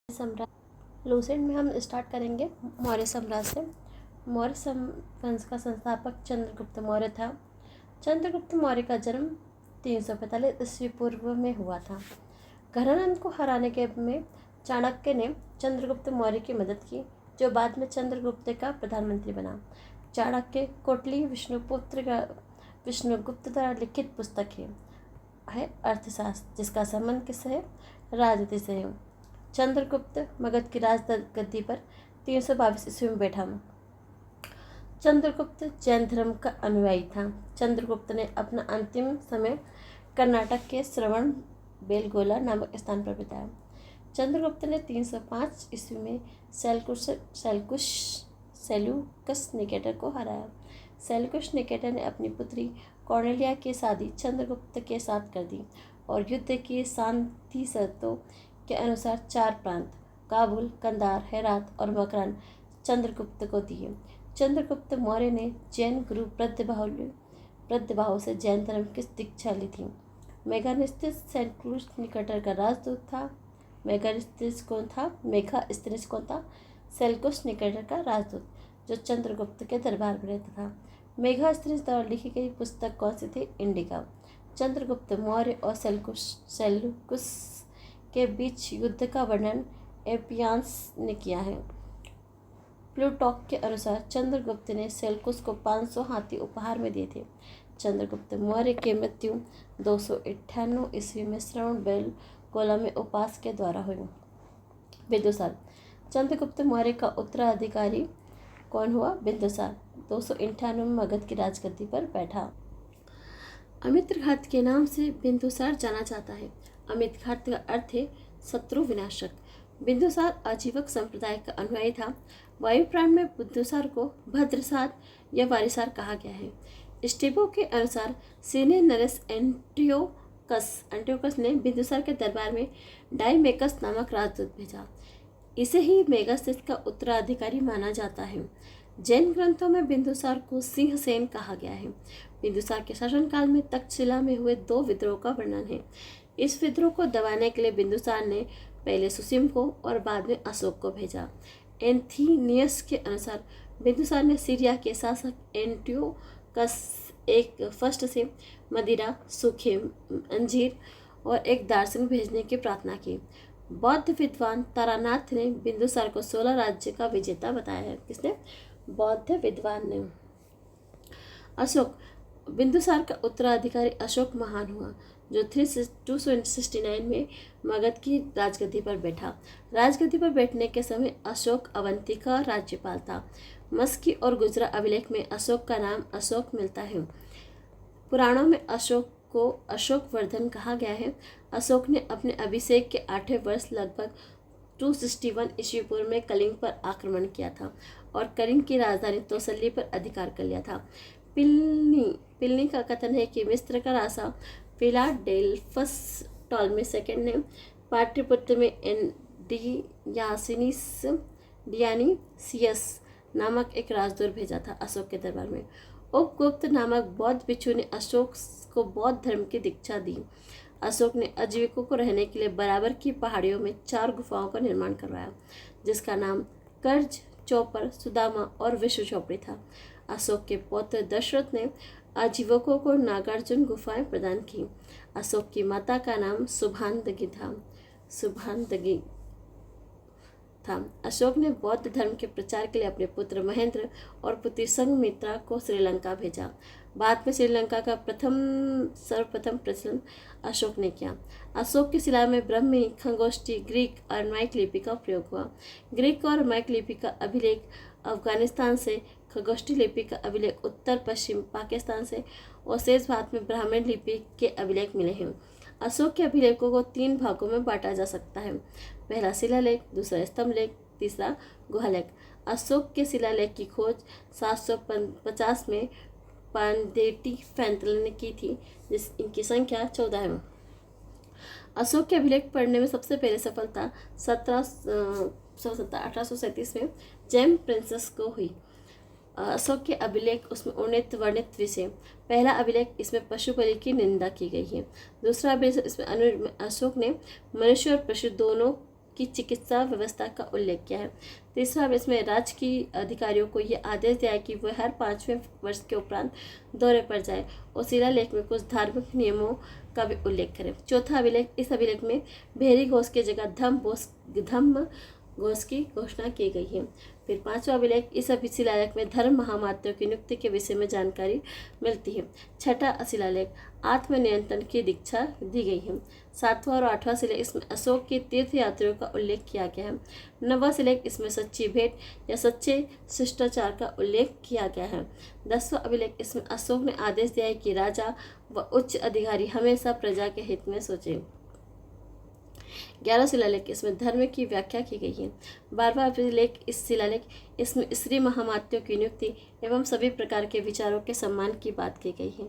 सम्राट लूसेंट में हम स्टार्ट करेंगे मौर्य साम्राज्य से। मौर्य वंश का संस्थापक चंद्रगुप्त मौर्य था। चंद्रगुप्त मौर्य का जन्म 345 ईस्वी पूर्व में हुआ था। घनानंद को हराने के में चाणक्य ने चंद्रगुप्त मौर्य की मदद की, जो बाद में चंद्रगुप्त का प्रधानमंत्री बना। चाणक्य कोटली विष्णुगुप्त द्वारा लिखित पुस्तक है अर्थशास्त्र, जिसका संबंध किससे है? राजनीति से है। चंद्रगुप्त मगध की राजगद्दी पर 322 ईस्वी में बैठा। चंद्रगुप्त जैन धर्म का अनुयायी था। चंद्रगुप्त ने अपना अंतिम समय कर्नाटक के श्रवण बेलगोला नामक स्थान पर बिताया। चंद्रगुप्त ने 305 ईस्वी में सेल्यूकस निकेटर को हराया। सेल्यूकस निकेटर ने अपनी पुत्री कॉर्नेलिया की शादी चंद्रगुप्त के साथ कर दी और युद्ध की शांति शर्तों के अनुसार 4 प्रांत काबुल, कंधार, हेरात और मकरान चंद्रगुप्त को दिए। चंद्रगुप्त मौर्य ने जैन गुरु प्रद्यबाहु से जैन धर्म की दीक्षा ली थी। मेगास्तीनिस सेल्यूकस निकेटर का राजदूत था। मेगास्तीनिस कौन था? सेल्यूकस निकेटर का राजदूत, जो चंद्रगुप्त के दरबार में रहता था। मेगास्तीनिस द्वारा लिखी गई पुस्तक कौन सी थी? इंडिका। चंद्रगुप्त मौर्य और सेल्यूकस के बीच युद्ध का वर्णन एपियास ने किया है। प्लूटॉक के अनुसार चंद्रगुप्त ने सेल्यूकस को 500 हाथी उपहार में दिए थे। चंद्रगुप्त मौर्य की मृत्यु 298 ईस्वी में श्रवण बेलगोला में उपास के द्वारा हुई। बिंदुसार। चंद्रगुप्त मौर्य का उत्तराधिकारी कौन हुआ? बिंदुसार 298 में मगध की राजगद्दी पर बैठा। अमित्रघात के नाम से बिंदुसार जाना जाता है। अमित्रघात का अर्थ है शत्रु विनाशक। बिंदुसार आजीवक संप्रदाय का अनुयायी था। वायुपुराण में बिंदुसार को भद्रसार या वारिसार कहा गया है। स्टेबो के अनुसार सीने नरेश एंटियोकस ने बिंदुसार के दरबार में डाइमेकस नामक राजदूत भेजा। इसे ही मेगास्तीनिस का उत्तराधिकारी माना जाता है। जैन ग्रंथों में बिंदुसार को सिंहसेन कहा गया है। बिंदुसार के शासनकाल में तक्षशिला में हुए 2 विद्रोह का वर्णन है। इस विद्रोह को दबाने के लिए बिंदुसार ने पहले सुसीम को और बाद में अशोक को भेजा। एंथीनियस के अनुसार बिंदुसार ने सीरिया के शासक एंटियोकस फर्स्ट से मदिरा, सूखे अंजीर और एक दार्शनिक भेजने की प्रार्थना की। बौद्ध विद्वान तारानाथ ने बिंदुसार को 16 राज्य का विजेता बताया है। किसने? बौद्ध विद्वान ने। अशोक। बिंदुसार का उत्तराधिकारी अशोक महान हुआ, जो 269 में मगध की राजगद्दी पर बैठा। राजगद्दी पर बैठने के समय अशोक अवंती का राज्यपाल था। मस्की और गुजरा अभिलेख में अशोक का नाम अशोक मिलता है। पुराणों में अशोक को अशोकवर्धन कहा गया है। अशोक ने अपने अभिषेक के 8वें वर्ष लगभग 261 ईस्वी पूर्व में कलिंग पर आक्रमण किया था और कलिंग की राजधानी तौसली पर अधिकार कर लिया था। प्लिनी का कथन है कि मिस्र का राजा फिलाडेल्फस टॉलमी सेकंड ने पाटलिपुत्र में डियानीसियस नामक एक राजदूत भेजा था अशोक के दरबार में। उपगुप्त नामक बौद्ध भिक्षु ने अशोक को बौद्ध धर्म की दीक्षा दी। अशोक ने आजीविकों को रहने के लिए बराबर की पहाड़ियों में 4 गुफाओं का निर्माण करवाया, जिसका नाम कर्ज, चौपर, सुदामा और विश्व चौपड़ी था। अशोक के पौत्र दशरथ ने आजीवकों को नागार्जुन गुफाएं प्रदान की। अशोक की माता का नाम शुभांतगी था। अशोक ने बौद्ध धर्म के प्रचार के लिए अपने पुत्र महेंद्र और पुत्री संघमित्रा को श्रीलंका भेजा। बाद में श्रीलंका का सर्वप्रथम प्रचलन अशोक ने किया। अशोक की शिला में ब्राह्मी, खंगोष्ठी, ग्रीक और अरमाइक लिपि का प्रयोग हुआ। ग्रीक और अरमाइक लिपि का अभिलेख अफगानिस्तान से, खंगोष्ठी लिपि का अभिलेख उत्तर पश्चिम पाकिस्तान से और शेष भारत में ब्राह्मण लिपि के अभिलेख मिले हैं। अशोक के अभिलेखों को 3 भागों में बांटा जा सकता है। पहला शिलालेख, दूसरा स्तंभलेख, तीसरा गुहालेख। अशोक के शिलालेख की खोज 750 में पांडेटी फैंतल ने की थी, इनकी संख्या 14 है। अशोक के अभिलेख पढ़ने में सबसे पहले सफलता 1837 में जेम प्रिंसेस को हुई। अशोक के अभिलेख उसमें वर्णित विषय। पहला अभिलेख इसमें पशु बलि की निंदा की गई है। दूसरा अभिलेख इसमें अशोक ने मनुष्य और पशु दोनों की चिकित्सा व्यवस्था का उल्लेख किया है। तीसरा, इसमें राज्य की अधिकारियों को ये आदेश दिया है कि वह हर 5वें वर्ष के उपरांत दौरे पर जाए और शिलालेख में कुछ धार्मिक नियमों का भी उल्लेख करें। चौथा अभिलेख, इस अभिलेख में भेरी घोष की जगह धम्म घोष की घोषणा की गई है। फिर पांचवा अभिलेख, इस शिलालेख में धर्म महामात्यों की नियुक्ति के विषय में जानकारी मिलती है। छठा शिलालेख, आत्मनियंत्रण की दीक्षा दी गई है। सातवां और आठवां शिलालेख, इसमें अशोक के तीर्थ यात्रियों का उल्लेख किया गया है। नौवां शिलालेख, इसमें सच्ची भेंट या सच्चे शिष्टाचार का उल्लेख किया गया है। 10वां अभिलेख, इसमें अशोक ने आदेश दिया है कि राजा व उच्च अधिकारी हमेशा प्रजा के हित में सोचे। 11वां शिलालेख, इसमें धर्म की व्याख्या की गई है। 12वां अभिलेख, इस शिलालेख इसमें स्त्री महामात्यों की नियुक्ति एवं सभी प्रकार के विचारों के सम्मान की बात की गई है।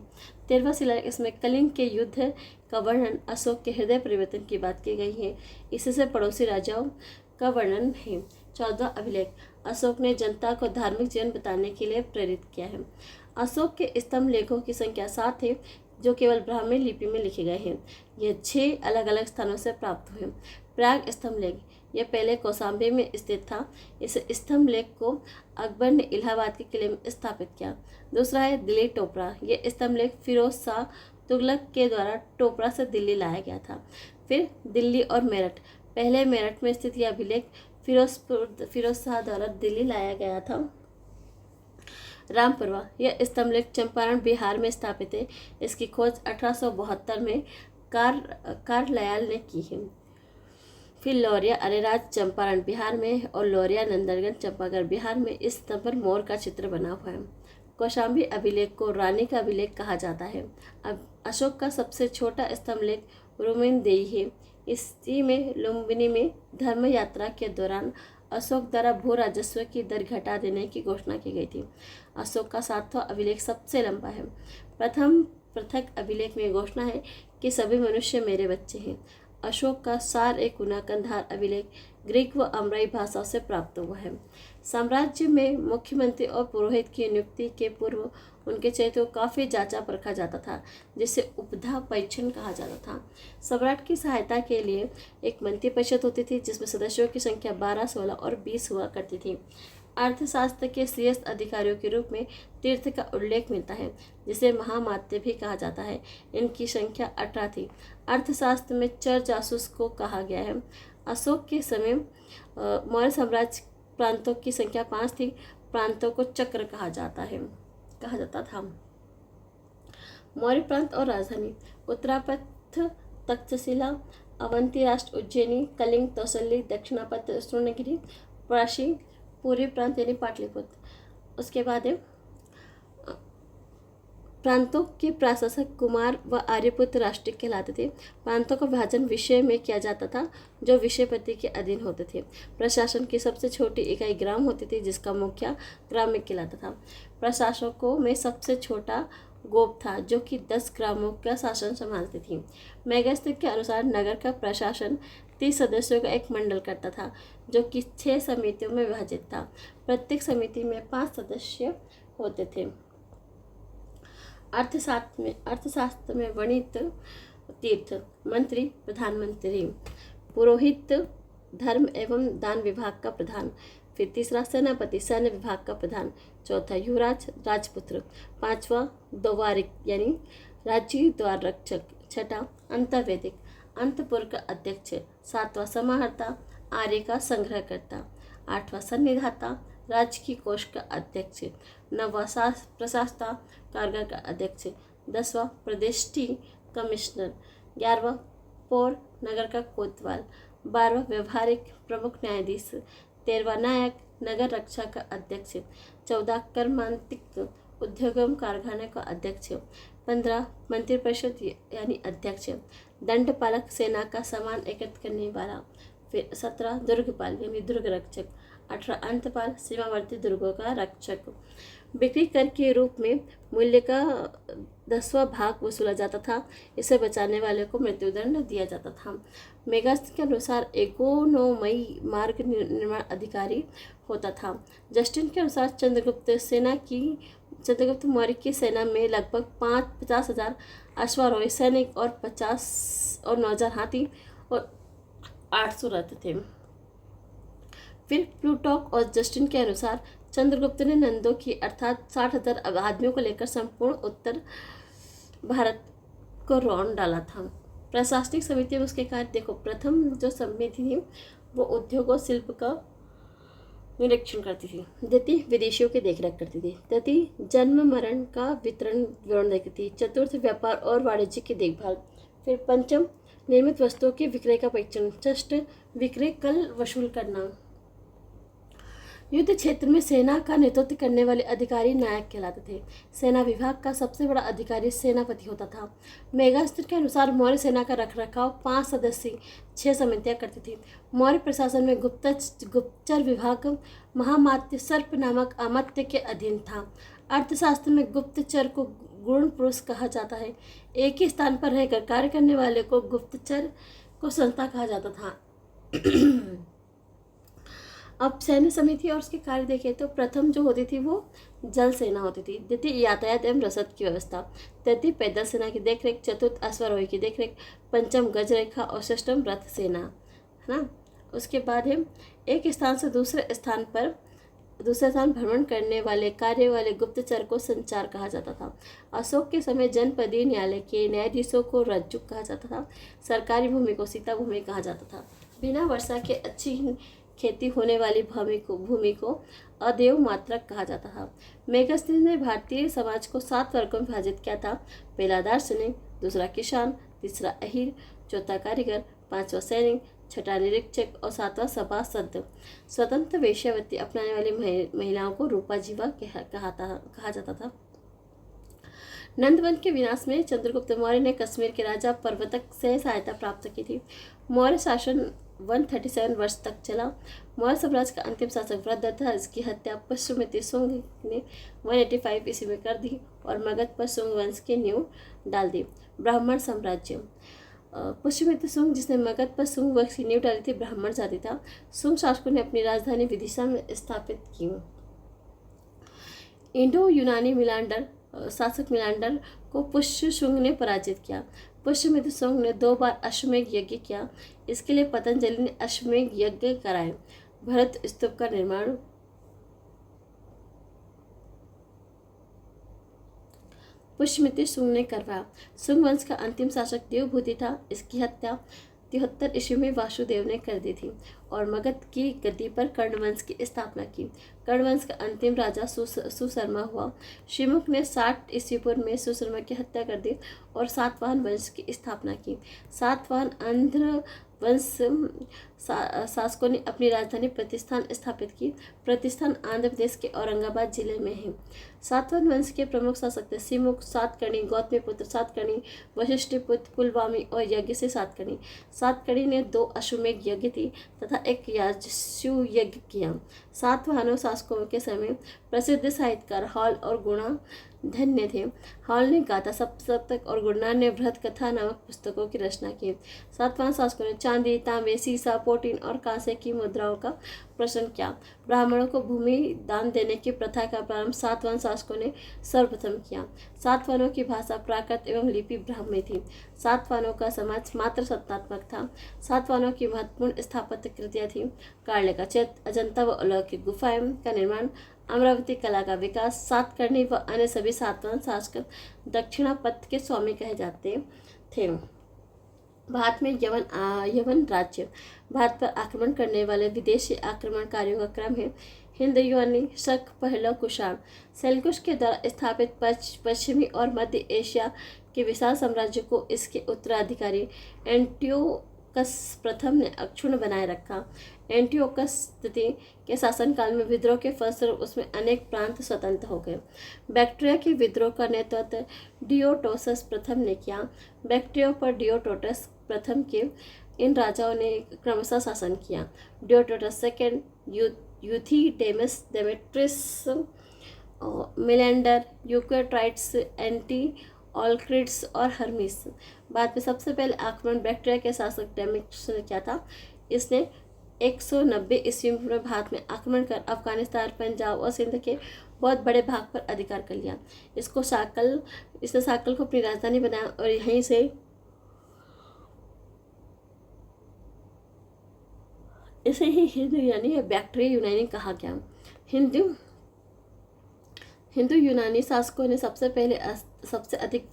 13वां शिलालेख, इसमें कलिंग के युद्ध का वर्णन, अशोक के हृदय परिवर्तन की बात की गई है। इससे पड़ोसी राजाओं का वर्णन है। 14वां अभिलेख, अशोक ने जनता को धार्मिक जीवन बताने के लिए प्रेरित किया है। अशोक के स्तंभ लेखों की संख्या 7 है, जो केवल ब्राह्मी लिपि में लिखे गए हैं। यह 6 अलग अलग स्थानों से प्राप्त हुए। प्राग स्तंभ लेख, यह पहले कौशाम्बी में स्थित था। इस स्तंभ लेख को अकबर ने इलाहाबाद के किले में स्थापित किया। दूसरा है दिल्ली टोपरा, यह स्तंभ लेख फिरोज शाह तुगलक के द्वारा टोपरा से दिल्ली लाया गया था। फिर दिल्ली और मेरठ, पहले मेरठ में स्थित यह अभिलेख फिरोज शाह द्वारा दिल्ली लाया गया था। रामपुरवा, यह स्तंभ लेख चंपारण बिहार में स्थापित है। इसकी खोज 1872 में कारलयाल ने की है। फिर लौरिया अरेराज चंपारण बिहार में और लौरिया नंदनगंज चंपागढ़ बिहार में इस स्तंभ पर मोर का चित्र बना हुआ है। कौशाम्बी अभिलेख को रानी का अभिलेख कहा जाता है। अब अशोक का सबसे छोटा स्तंभ लेख रुमेनदेई है। इसी में लुम्बिनी में धर्म यात्रा के दौरान अशोक द्वारा भू राजस्व की दर घटा देने की घोषणा की गई थी। अशोक का 7वां अभिलेख सबसे लंबा है। प्रथम पृथक अभिलेख में घोषणा है कि सभी मनुष्य मेरे बच्चे हैं। अशोक का सार एक कंधार अभिलेख ग्रीक व अमराई भाषाओं से प्राप्त हुआ है। साम्राज्य में मुख्यमंत्री और पुरोहित की नियुक्ति के पूर्व उनके चरित्र को काफ़ी जांचा परखा जाता था, जिसे उपधा परीक्षण कहा जाता था। सम्राट की सहायता के लिए एक मंत्री परिषद होती थी, जिसमें सदस्यों की संख्या 12, 16 और 20 हुआ करती थी। अर्थशास्त्र के शीर्ष अधिकारियों के रूप में तीर्थ का उल्लेख मिलता है, जिसे महामात्य भी कहा जाता है। इनकी संख्या 18 थी। अर्थशास्त्र में चर जासूस को कहा गया है। अशोक के समय मौर्य साम्राज्य प्रांतों की संख्या 5 थी। प्रांतों को चक्र कहा जाता था। मौर्य प्रांत और राजधानी उत्तरापथ तक्षशिला, अवंती राष्ट्र उज्जैनी, कलिंग तौसली, दक्षिणापथ स्वर्णगिरी, प्राशी पूर्वी प्रांत यानी पाटलिपुत्र। उसके बाद है प्रांतों के प्रशासक कुमार व आर्यपुत्र राष्ट्रीय कहलाते थे। प्रांतों का विभाजन विषय में किया जाता था, जो विषयपति के अधीन होते थे। प्रशासन की सबसे छोटी इकाई ग्राम होती थी, जिसका मुखिया ग्रामिक कहलाता था। प्रशासकों में सबसे छोटा गोप था, जो कि 10 ग्रामों का शासन संभालती थी। मेगास्थित के अनुसार नगर का प्रशासन 30 सदस्यों का एक मंडल करता था, जो कि 6 समितियों में विभाजित था। प्रत्येक समिति में 5 सदस्य होते थे। अर्थशास्त्र में वणित तीर्थ, मंत्री, प्रधानमंत्री, पुरोहित, धर्म एवं दान विभाग का प्रधान। फिर तीसरा सेनापति, सैन्य विभाग का प्रधान। चौथा युवराज, राजपुत्र। 5वां द्वारिक यानी राज्य द्वार रक्षक। 6ठा अंतर्वेदिक, अंतपुर का अध्यक्ष। 7वां समाहर्ता, आर्य का संग्रहकर्ता। 8वां सन्निधाता, राज्य की कोष का अध्यक्ष। 9वां प्रशासता, कारागार का अध्यक्ष। 10वां प्रदेष्टि, कमिश्नर। 11वां पौर, नगर का कोतवाल। 12वां व्यवहारिक, प्रमुख न्यायाधीश। 13वां नायक, नगर रक्षा का अध्यक्ष। 14 कर्मांतिक, उद्योगम कारखाने का अध्यक्ष। 15 मंत्रिपरिषद यानी अध्यक्ष। दंडपालक, सेना का सामान एकत्र करने वाला। फिर 17 दुर्गपाल यानी दुर्ग रक्षक। 18 अंतपाल, सीमावर्ती दुर्गों का रक्षक। बिक्री कर के रूप में मूल्य का 10वां भाग वसूला जाता था। इसे बचाने वाले को मृत्युदंड दिया जाता था। मेगास्थित के अनुसार इकोनोमई मार्ग निर्माण अधिकारी होता था। जस्टिन के अनुसार चंद्रगुप्त मौर्य की सेना में लगभग 50,000 अश्वारोही सैनिक और 50 और 9,000 हाथी और 800 रथ थे। फिर प्लूटॉक और जस्टिन के अनुसार चंद्रगुप्त ने नंदों की अर्थात 60,000 आदमियों को लेकर संपूर्ण उत्तर भारत को रौंद डाला था। प्रशासनिक समिति में उसके कार्य देखो। प्रथम जो समिति थी वो उद्योग और शिल्प का निरीक्षण करती थी। द्वितीय विदेशियों की देखरेख करती थी। तृतीय जन्म मरण का विवरण देखती थी। चतुर्थ व्यापार और वाणिज्य की देखभाल। फिर पंचम निर्मित वस्तुओं के विक्रय का परीक्षण। षष्ठ विक्रय कर वसूल करना। युद्ध क्षेत्र में सेना का नेतृत्व करने वाले अधिकारी नायक कहलाते थे। सेना विभाग का सबसे बड़ा अधिकारी सेनापति होता था। मेगास्तर के अनुसार मौर्य सेना का रखरखाव 5 सदस्यीय 6 समितियां करती थी। मौर्य प्रशासन में गुप्तचर विभाग महामात्य सर्प नामक अमात्य के अधीन था। अर्थशास्त्र में गुप्तचर को गुण पुरुष कहा जाता है। एक ही स्थान पर रहकर कार्य करने वाले को गुप्तचर को संस्था कहा जाता था। अब सैन्य समिति और उसके कार्य देखें तो प्रथम जो होती थी वो जल सेना होती थी। द्वितीय यातायात एवं रसद की व्यवस्था। तृतीय पैदल सेना की देखरेख। चतुर्थ अश्वारोही की देखरेख। पंचम गजरेखा और षष्ठम रथ सेना, है ना। उसके बाद है एक स्थान से दूसरे स्थान भ्रमण करने वाले कार्य वाले गुप्तचर को संचार कहा जाता था। अशोक के समय जनपदीय न्यायालय के न्यायाधीशों को रज्जुक कहा जाता था। सरकारी भूमि को सीता भूमि कहा जाता था। बिना वर्षा के अच्छी खेती होने वाली भूमि को अदेव मात्रक कहा जाता था। मेगास्तर ने भारतीय समाज को 7 वर्गों में विभाजित किया था। पहला दार्शनिक, दूसरा किसान, तीसरा अहीर, चौथा कारीगर, 5वां सैनिक, छठा निरीक्षक और 7वां सभासद। स्वतंत्र वेश्यावृत्ति अपनाने वाली महिलाओं को रूपा जीवा कहा जाता था। नंदवन के विनाश में चंद्रगुप्त मौर्य ने कश्मीर के राजा प्रवर्तक से सहायता प्राप्त की थी। मौर्य शासन 137 वर्ष तक चला। मौर्य साम्राज्य का अंतिम शासक वृद्धता इसकी हत्या पुष्यमित्र शुंग ने 185 ईस्वी में कर दी और मगध पर शुंग वंश की नींव डाल दी। ब्राह्मण साम्राज्य। पुष्यमित्र शुंग जिसने मगध पर शुंग वंश की नींव डाली थी ब्राह्मण जाति था। शुंग शासकों ने अपनी राजधानी विदिशा में स्थापित की। इंडो यूनानी मिलांडर शासक मिलांडर को पुष्य शुंग ने पराजित किया। पुष्यमित्र शुंग ने 2 बार अश्वमेध यज्ञ किया। इसके लिए पतंजलि ने अश्वमेध यज्ञ कराए। भरत स्तूप का निर्माण। पुष्यमित्र शुंग ने करवाया। शुंग वंश का अंतिम शासक देवभूति था। इसकी हत्या 73 ईस्वी में वासुदेव ने कर दी थी और मगध की गद्दी पर कर्णवंश की स्थापना की। कर्णवंश का अंतिम राजा सुशर्मा हुआ। शिमुख ने 60 ईस्वी पूर्व में सुशर्मा की हत्या कर दी और सातवाहन वंश की स्थापना की। सातवाहन आंध्र वंश शासकों ने अपनी राजधानी प्रतिष्ठान स्थापित की। प्रतिष्ठान आंध्र प्रदेश के औरंगाबाद जिले में है। सातवाहन वंश के प्रमुख शासक थे सिमुख, सातकर्णी, गौतमीपुत्र सातकर्णी, वशिष्ठपुत्र पुलवामी और यज्ञ से सातकर्णी। सातकर्णी ने 2 अश्वमेध यज्ञ थी तथा एक याजस्यु यज्ञ किया। सातवाहनों शासकों के समय प्रसिद्ध साहित्यकार हॉल और गुणा धन्य थे। हॉल ने गाथा सप्तक और गुणा ने बृहत कथा नामक पुस्तकों की रचना की। सातवाहन शासकों ने चांदी, तांबे, सीसा, पोटीन और कांसे की मुद्राओं का प्रश्न किया। ब्राह्मणों को भूमि दान देने की प्रथा का प्रारंभ सातवाहन शासकों ने सर्वप्रथम किया। सातवाहनों की भाषा प्राकृत एवं लिपि ब्राह्मी थी। सातवाहनों का समाज मात्र सत्तात्मक था। सातवाहनों की महत्वपूर्ण स्थापत्य कृतियाँ थी कार्ले का चित्र, अजंता व अलौकिक गुफाएं का निर्माण, अमरावती कला का विकास। सातकर्णी व अन्य सभी सातवाहन शासक दक्षिणापथ के स्वामी कहे जाते थे। भारत में यवन राज्य। भारत पर आक्रमण करने वाले विदेशी आक्रमणकारियों का क्रम है हिंद, यूनानी, शक, पहलव, कुषाण। सेल्युकस के द्वारा स्थापित पश्चिमी और मध्य एशिया के विशाल साम्राज्य को इसके उत्तराधिकारी एंटियोकस प्रथम ने अक्षुण्ण बनाए रखा। एंटियोकस तृतीय के शासनकाल में विद्रोह के फलस्वरूप उसमें अनेक प्रांत स्वतंत्र हो गए। बैक्ट्रिया के विद्रोह का नेतृत्व डियोटोसस प्रथम ने किया। बैक्ट्रिया पर डियोटोटस प्रथम के इन राजाओं ने क्रमशः शासन किया। डियोटोटस सेकेंड, यूथिडेमस, डेमेट्रियस, मिलेंडर, यूक्रेटाइड्स, एंटीऑलक्रिड्स और हर्मिस। बाद में सबसे पहले आक्रमण बैक्ट्रिया के शासक डेमेट्रियस ने किया था। इसने 190 ईस्वी में भारत में आक्रमण कर अफगानिस्तान, पंजाब और सिंध के बहुत बड़े भाग पर अधिकार कर लिया। इसने साकल को अपनी राजधानी बनाया और यहीं से इसे ही हिंदू यूनानी या बैक्ट्रिया यूनानी कहा गया। हिंदू हिंदू यूनानी शासकों ने सबसे पहले सबसे अधिक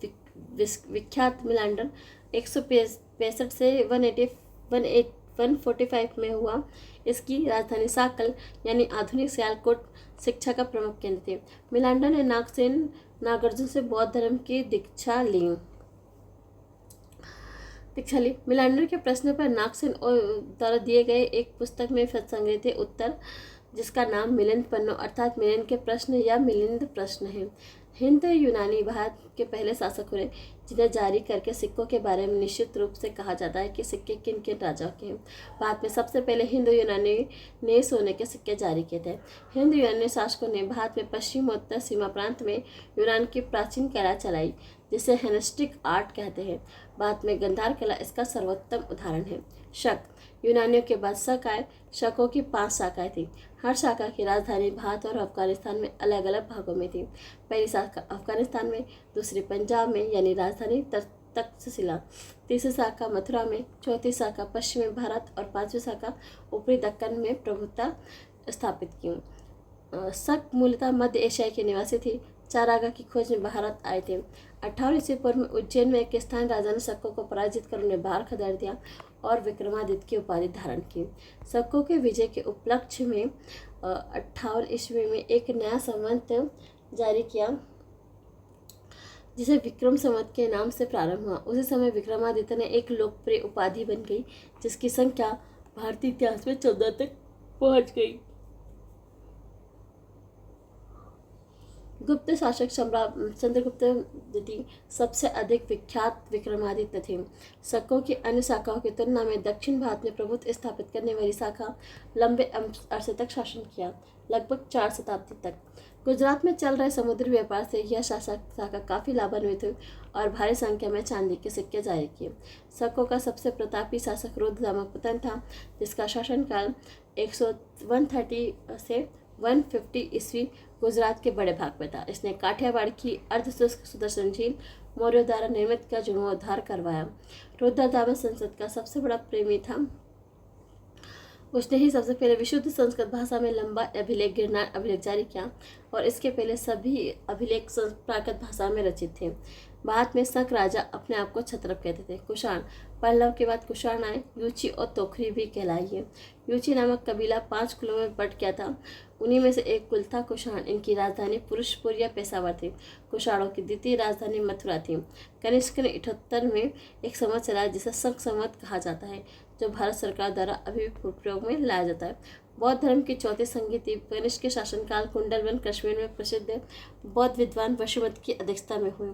विख्यात मिलांडर 165 से 145 में हुआ। इसकी राजधानी साकल यानी आधुनिक सियालकोट शिक्षा का प्रमुख केंद्र थे। मिलांडर ने नागसेन नागार्जुन से बौद्ध धर्म की दीक्षा ली। मिलांडर के प्रश्न पर नागसेन द्वारा दिए गए एक पुस्तक में संग्रहित उत्तर, जिसका नाम मिलिंद पन्नो अर्थात मिलिंद के प्रश्न या मिलिंद प्रश्न है। हिंद यूनानी भारत के पहले शासक हुए जिन्हें जारी करके सिक्कों के बारे में निश्चित रूप से कहा जाता है कि सिक्के किन किन राजाओं के हैं। भारत में सबसे पहले हिंदू यूनानी ने सोने के सिक्के जारी किए थे। हिंदू यूनानी शासकों ने भारत में पश्चिमोत्तर सीमा प्रांत में यूनान की प्राचीन कला चलाई, जिसे हेलेनिस्टिक आर्ट कहते हैं। भारत में गंधार कला इसका सर्वोत्तम उदाहरण है। शक यूनानियों के बाद शक आए। शकों की 5 शाखाएं थी। हर शाखा की राजधानी भारत और अफगानिस्तान में अलग अलग भागों में थी। पहली शाखा अफगानिस्तान में, दूसरी पंजाब में यानी राजधानी तक्षशिला, तीसरी शाखा मथुरा में, चौथी शाखा पश्चिमी भारत और 5वीं शाखा ऊपरी दक्कन में प्रभुत्व स्थापित की। शक मूलतः मध्य एशिया के निवासी थी। चारागाह की खोज में भारत आए थे। 18वीं ईस्वी पूर्व में उज्जैन में एक स्थानीय राजा ने शकों को पराजित कर उन्हें बाहर खदेड़ दिया और विक्रमादित्य की उपाधि धारण की। शकों के विजय के उपलक्ष्य में 58 ईस्वी में एक नया संवत जारी किया, जिसे विक्रम संवत के नाम से प्रारंभ हुआ। उसी समय विक्रमादित्य ने एक लोकप्रिय उपाधि बन गई, जिसकी संख्या भारतीय इतिहास में 14 तक पहुंच गई। गुप्त शासक सम्राट चंद्रगुप्त द्वितीय सबसे अधिक विख्यात विक्रमादित्य थे। शकों की अन्य शाखाओं की तुलना में दक्षिण भारत में प्रभुत्व स्थापित करने वाली शाखा लंबे अरसे तक शासन किया, लगभग 4 शताब्दी तक। गुजरात में चल रहे समुद्री व्यापार से यह शाखा काफ़ी लाभान्वित हुई और भारी संख्या में चांदी के सिक्के जारी किए। शकों का सबसे प्रतापी शासक रुद्रदामोदर था, जिसका शासनकाल 130 से 150 ईस्वी गुजरात के बड़े भाग में था। इसने काठियावाड़ की अर्धशुष्क सुदर्शन झील मौर्यों द्वारा निर्मित का जीर्णोद्धार करवाया। रुद्रदामोदर संस्कृत का सबसे बड़ा प्रेमी था। उसने ही सबसे पहले विशुद्ध संस्कृत भाषा में लंबा अभिलेख गिरनार अभिलेख जारी किया और इसके पहले सभी अभिलेख प्राकृत भाषा में रचित थे। भारत में शक राजा अपने आप को क्षत्रप कहते थे। कुषाण पल्लव के बाद कुषाण आए। यूची और तोखरी भी कहलाइए। यूची नामक कबीला 5 कुलों में बट गया था। उन्हीं में से एक कुल था कुषाण। इनकी राजधानी पुरुषपुर या पेशावर थी। कुषाणों की द्वितीय राजधानी मथुरा थी। कनिष्क ने 78 में एक संवत चलाया, जिसे शक संवत कहा जाता है, जो भारत सरकार द्वारा अभी भी प्रयोग में लाया जाता है। बौद्ध धर्म की चौथी संगीति कनिष्क के शासनकाल कुंडलवन कश्मीर में प्रसिद्ध बौद्ध विद्वान वसुमत की अध्यक्षता में हुई।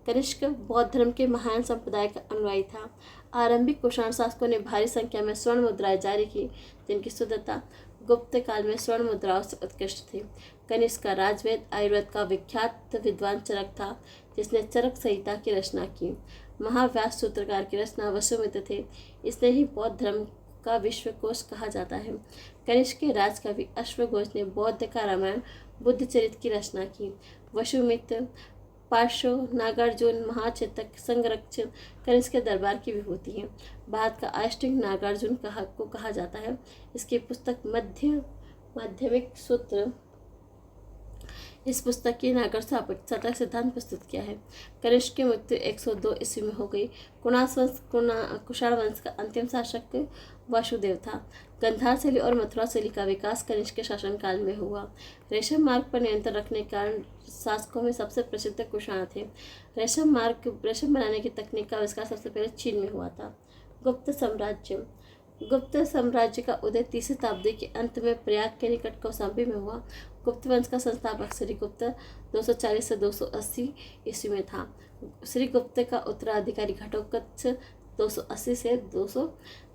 कनिष्क बौद्ध धर्म के महायान संप्रदाय का अनुयायी था। आरंभिक कुषाण शासकों ने भारी संख्या में स्वर्ण मुद्राएं जारी की, जिनकी शुद्धता गुप्त काल में स्वर्ण मुद्राओं से उत्कृष्ट थी। कनिष्क का राजवेद आयुर्वेद का विख्यात विद्वान चरक था, जिसने चरक संहिता की रचना की। महाव्यास सूत्रकार की रचना वसुमित्र थे। इसने ही बौद्ध धर्म का विश्वकोश कहा जाता है। कनिष्क के राजकवि अश्वघोष ने बौद्ध का रामायण बुद्ध चरित्र की रचना की। वसुमित्र पार्श्व नागार्जुन महाचेतक संरक्षण कनिष्क के दरबार की विभूति है। भारत का अष्टांग नागार्जुन को कहा जाता है। इसकी पुस्तक माध्यमिक सूत्र इस पुस्तक की नागर सतक सिद्धांत प्रस्तुत किया है। कनिष्क की मृत्यु 102 ईस्वी में हो गई। कुषाण वंश का अंतिम शासक वासुदेव था। गंधार शैली और मथुरा शैली का विकास कनिष्क के शासनकाल में हुआ। रेशम मार्ग पर नियंत्रण रखने के कारण शासकों में सबसे प्रसिद्ध कुषाण थे। रेशम बनाने की तकनीक का आविष्कार सबसे पहले चीन में हुआ था। गुप्त साम्राज्य का उदय 3वीं शताब्दी के अंत में प्रयाग के निकट कौशाम्बी में हुआ। गुप्त वंश का संस्थापक श्रीगुप्त 240 से 280 ईस्वी में था। श्रीगुप्त का उत्तराधिकारी घटोत्कच 280 से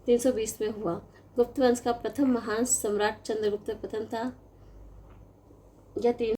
320 में हुआ। गुप्त वंश का प्रथम महान सम्राट चंद्रगुप्त प्रथम था। यह 3